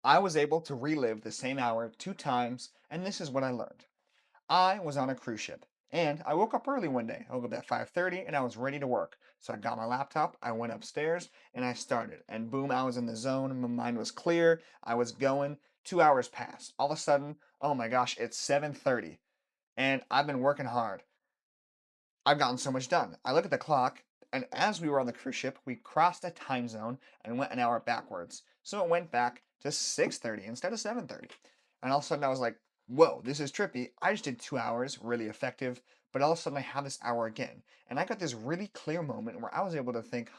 I was able to relive the same hour 2 times, and this is what I learned. I was on a cruise ship, and I woke up early one day. I woke up at 5:30, and I was ready to work. So I got my laptop, I went upstairs, and I started. And boom, I was in the zone. My mind was clear. I was going. 2 hours passed. All of a sudden, oh my gosh, it's 7:30, and I've been working hard. I've gotten so much done. I look at the clock, and as we were on the cruise ship, we crossed a time zone and went an hour backwards. So it went back to 6:30 instead of 7:30. And all of a sudden I was like, whoa, this is trippy. I just did 2 hours, really effective, but all of a sudden I have this hour again. And I got this really clear moment where I was able to think,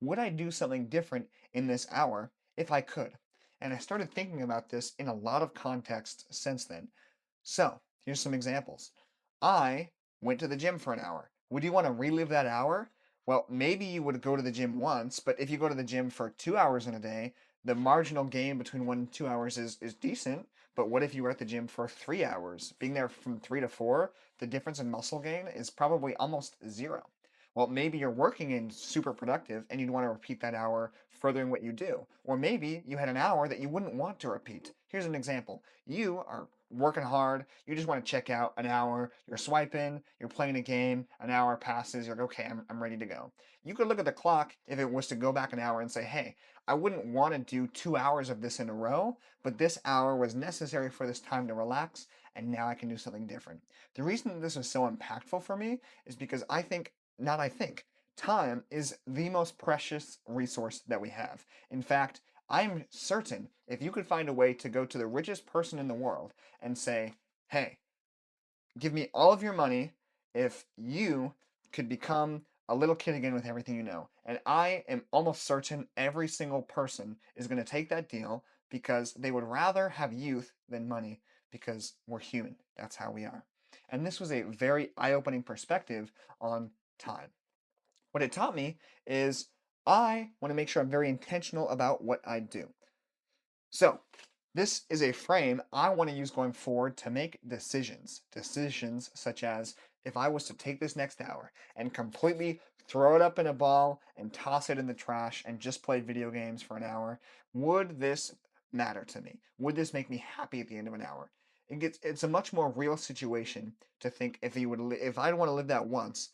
would I do something different in this hour if I could? And I started thinking about this in a lot of context since then. So, here's some examples. I went to the gym for an hour. Would you want to relive that hour? Well, maybe you would go to the gym once, but if you go to the gym for 2 hours in a day, the marginal gain between 1 and 2 hours is decent. But what if you were at the gym for 3 hours? Being there from 3 to 4, the difference in muscle gain is probably almost zero. Well, maybe you're working and super productive and you'd want to repeat that hour furthering what you do. Or maybe you had an hour that you wouldn't want to repeat. Here's an example. You are working hard, you just want to check out an hour, you're swiping, you're playing a game, an hour passes, you're like, okay, I'm ready to go. You could look at the clock if it was to go back an hour and say, hey, I wouldn't want to do 2 hours of this in a row, but this hour was necessary for this time to relax, and now I can do something different. The reason that this was so impactful for me is because not I think, time is the most precious resource that we have. In fact, I'm certain if you could find a way to go to the richest person in the world and say, hey, give me all of your money if you could become a little kid again with everything you know. And I am almost certain every single person is going to take that deal because they would rather have youth than money because we're human. That's how we are. And this was a very eye opening perspective on time. What it taught me is I want to make sure I'm very intentional about what I do. So, this is a frame I want to use going forward to make decisions. Decisions such as if I was to take this next hour and completely throw it up in a ball and toss it in the trash and just play video games for an hour, would this matter to me? Would this make me happy at the end of an hour? It's a much more real situation to think if I want to live that once,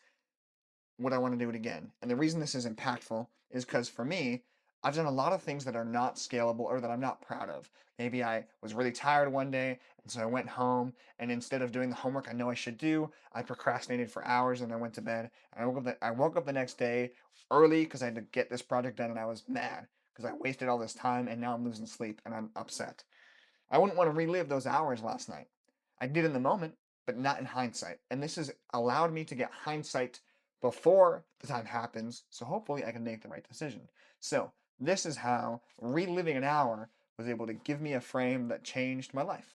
would I want to do it again? And the reason this is impactful is because for me, I've done a lot of things that are not scalable or that I'm not proud of. Maybe I was really tired one day, and so I went home, and instead of doing the homework I know I should do, I procrastinated for hours and I went to bed. And I woke up the next day early because I had to get this project done, and I was mad because I wasted all this time, and now I'm losing sleep and I'm upset. I wouldn't want to relive those hours last night. I did in the moment, but not in hindsight. And this has allowed me to get hindsight before the time happens, so hopefully I can make the right decision. So, this is how reliving an hour was able to give me a frame that changed my life.